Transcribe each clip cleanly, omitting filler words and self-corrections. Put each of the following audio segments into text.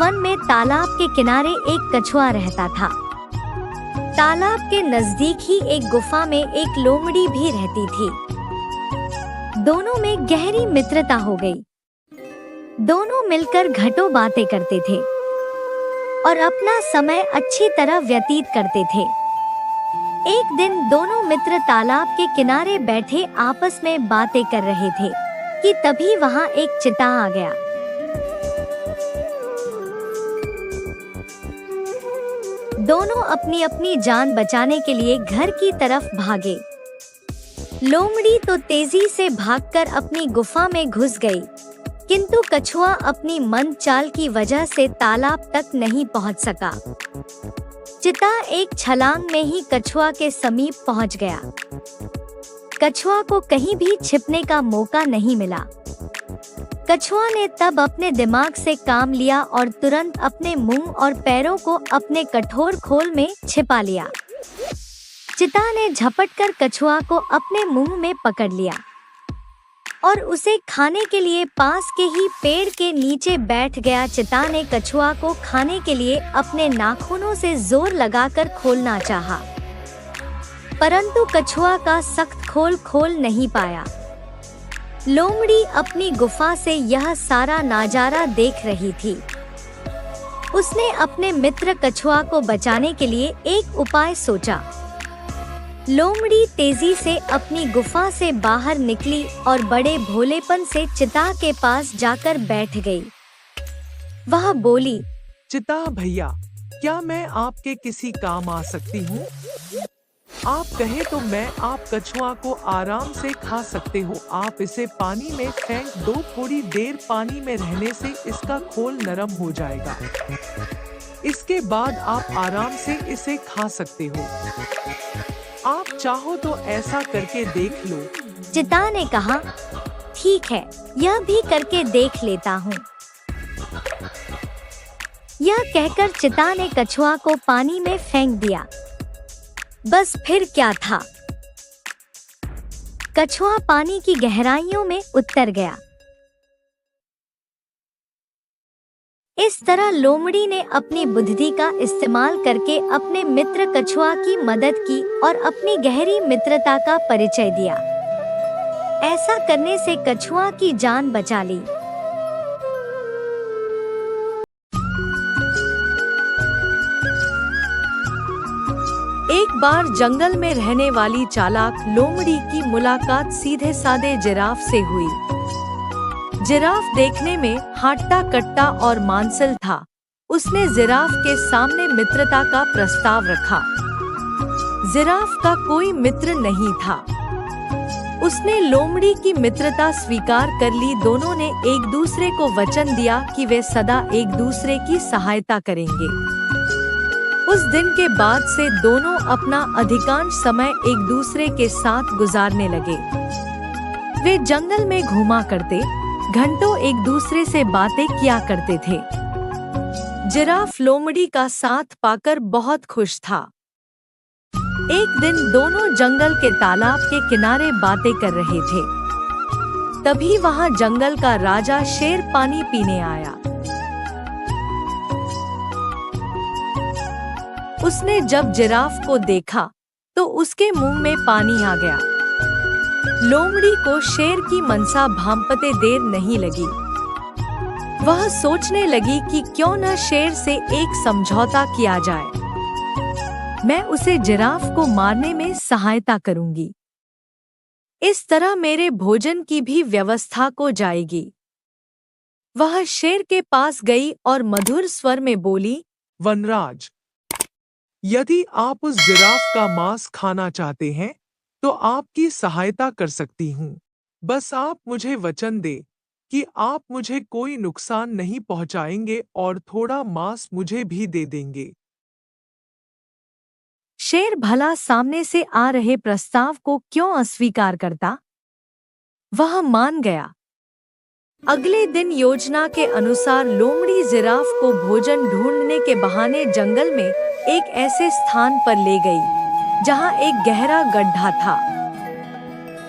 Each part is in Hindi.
वन में तालाब के किनारे एक कछुआ रहता था। तालाब के नजदीक ही एक गुफा में एक लोमड़ी भी रहती थी। दोनों में गहरी मित्रता हो गई। दोनों मिलकर घंटों बातें करते थे और अपना समय अच्छी तरह व्यतीत करते थे। एक दिन दोनों मित्र तालाब के किनारे बैठे आपस में बातें कर रहे थे कि तभी वहां एक चीता आ गया। दोनों अपनी अपनी जान बचाने के लिए घर की तरफ भागे। लोमड़ी तो तेजी से भागकर अपनी गुफा में घुस गई, किंतु कछुआ अपनी मंद चाल की वजह से तालाब तक नहीं पहुंच सका। चीता एक छलांग में ही कछुआ के समीप पहुंच गया। कछुआ को कहीं भी छिपने का मौका नहीं मिला। कछुआ ने तब अपने दिमाग से काम लिया और तुरंत अपने मुंह और पैरों को अपने कठोर खोल में छिपा लिया। चीता ने झपटकर कछुआ को अपने मुंह में पकड़ लिया और उसे खाने के लिए पास के ही पेड़ के नीचे बैठ गया। चीता ने कछुआ को खाने के लिए अपने नाखूनों से जोर लगाकर खोलना चाहा, परंतु कछुआ का सख्त खोल खोल नहीं पाया। लोमड़ी अपनी गुफा से यह सारा नजारा देख रही थी। उसने अपने मित्र कछुआ को बचाने के लिए एक उपाय सोचा। लोमड़ी तेजी से अपनी गुफा से बाहर निकली और बड़े भोलेपन से चीता के पास जाकर बैठ गई। वह बोली, चीता भैया, क्या मैं आपके किसी काम आ सकती हूँ? आप कहे तो मैं आप कछुआ को आराम से खा सकते हो। आप इसे पानी में फेंक दो, थोड़ी देर पानी में रहने से इसका खोल नरम हो जाएगा। इसके बाद आप आराम से इसे खा सकते हो। आप चाहो तो ऐसा करके देख लो। चीता ने कहा, ठीक है, यह भी करके देख लेता हूँ। यह कहकर चीता ने कछुआ को पानी में फेंक दिया। बस फिर क्या था, कछुआ पानी की गहराइयों में उतर गया। इस तरह लोमड़ी ने अपनी बुद्धि का इस्तेमाल करके अपने मित्र कछुआ की मदद की और अपनी गहरी मित्रता का परिचय दिया। ऐसा करने से कछुआ की जान बचा ली। एक बार जंगल में रहने वाली चालाक लोमड़ी की मुलाकात सीधे सादे जिराफ से हुई। जिराफ देखने में हाट्टा कट्टा और मांसल था। उसने जिराफ के सामने मित्रता का प्रस्ताव रखा। जिराफ का कोई मित्र नहीं था। उसने लोमड़ी की मित्रता स्वीकार कर ली। दोनों ने एक दूसरे को वचन दिया कि वे सदा एक दूसरे की सहायता करेंगे। उस दिन के बाद से दोनों अपना अधिकांश समय एक दूसरे के साथ गुजारने लगे। वे जंगल में घूमा करते, घंटों एक दूसरे से बातें किया करते थे। जिराफ लोमड़ी का साथ पाकर बहुत खुश था। एक दिन दोनों जंगल के तालाब के किनारे बातें कर रहे थे। तभी वहां जंगल का राजा शेर पानी पीने आया। उसने जब जिराफ को देखा तो उसके मुंह में पानी आ गया। लोमड़ी को शेर की मनसा भांपते देर नहीं लगी। वह सोचने लगी कि क्यों न शेर से एक समझौता किया जाए। मैं उसे जिराफ को मारने में सहायता करूंगी। इस तरह मेरे भोजन की भी व्यवस्था हो जाएगी। वह शेर के पास गई और मधुर स्वर में बोली, वनराज, यदि आप उस जिराफ का मांस खाना चाहते हैं तो आपकी सहायता कर सकती हूँ। बस आप मुझे वचन दे कि आप मुझे कोई नुकसान नहीं पहुँचाएंगे और थोड़ा मांस मुझे भी दे देंगे। शेर भला सामने से आ रहे प्रस्ताव को क्यों अस्वीकार करता? वह मान गया। अगले दिन योजना के अनुसार लोमड़ी जिराफ को भोजन ढूंढने के बहाने जंगल में एक ऐसे स्थान पर ले गई जहां एक गहरा गड्ढा था।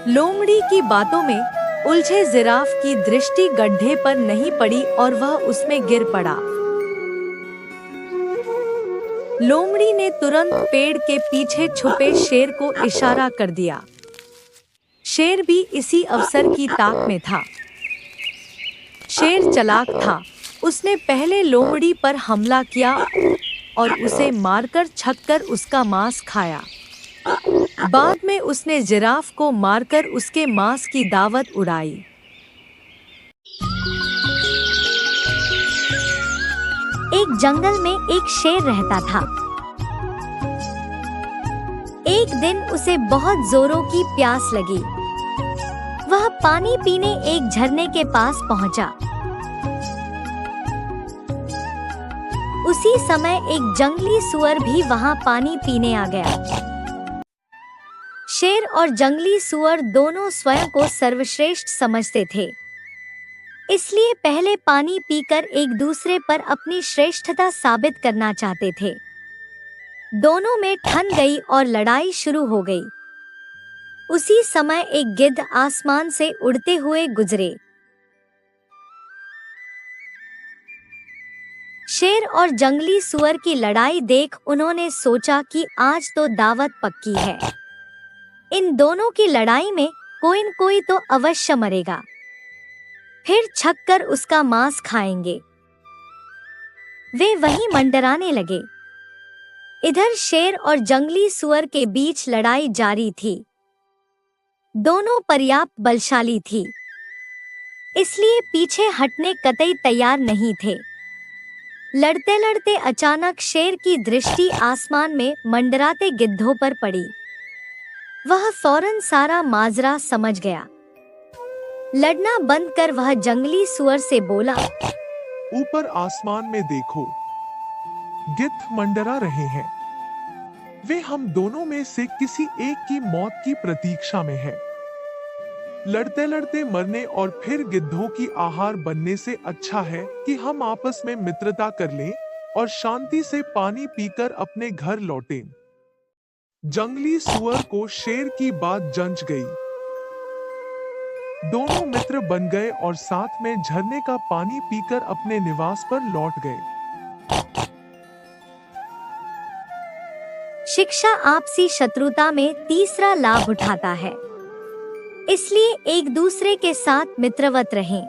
लोमड़ी की बातों में उलझे जिराफ की दृष्टि गड्ढे पर नहीं पड़ी और वह उसमें गिर पड़ा। लोमड़ी ने तुरंत पेड़ के पीछे छुपे शेर को इशारा कर दिया। शेर भी इसी अवसर की ताक में था। शेर चालाक था। उसने पहले लोमड़ी पर हमला किया और उसे मारकर छककर उसका मांस खाया। बाद में उसने जिराफ को मारकर उसके मांस की दावत उड़ाई। एक जंगल में एक शेर रहता था। एक दिन उसे बहुत जोरों की प्यास लगी। वह पानी पीने एक झरने के पास पहुंचा। उसी समय एक जंगली सुअर भी वहां पानी पीने आ गया। शेर और जंगली सुअर दोनों स्वयं को सर्वश्रेष्ठ समझते थे, इसलिए पहले पानी पीकर एक दूसरे पर अपनी श्रेष्ठता साबित करना चाहते थे। दोनों में ठन गई और लड़ाई शुरू हो गई। उसी समय एक गिद्ध आसमान से उड़ते हुए गुजरे। शेर और जंगली सुअर की लड़ाई देख उन्होंने सोचा कि आज तो दावत पक्की है। इन दोनों की लड़ाई में कोई न कोई तो अवश्य मरेगा। फिर छककर उसका मांस खाएंगे। वे वहीं मंडराने लगे। इधर शेर और जंगली सुअर के बीच लड़ाई जारी थी। दोनों पर्याप्त बलशाली थी, इसलिए पीछे हटने कतई तैयार नहीं थे। लड़ते लड़ते अचानक शेर की दृष्टि आसमान में मंडराते गिद्धों पर पड़ी। वह फौरन सारा माजरा समझ गया। लड़ना बंद कर वह जंगली सुअर से बोला, ऊपर आसमान में देखो, गिद्ध मंडरा रहे हैं। वे हम दोनों में से किसी एक की मौत की प्रतीक्षा में है। लड़ते लड़ते मरने और फिर गिद्धों की आहार बनने से अच्छा है कि हम आपस में मित्रता कर लें और शांति से पानी पीकर अपने घर लौटें। जंगली सुअर को शेर की बात जंच गई। दोनों मित्र बन गए और साथ में झरने का पानी पीकर अपने निवास पर लौट गए। शिक्षा आपसी शत्रुता में तीसरा लाभ उठाता है, इसलिए एक दूसरे के साथ मित्रवत रहें।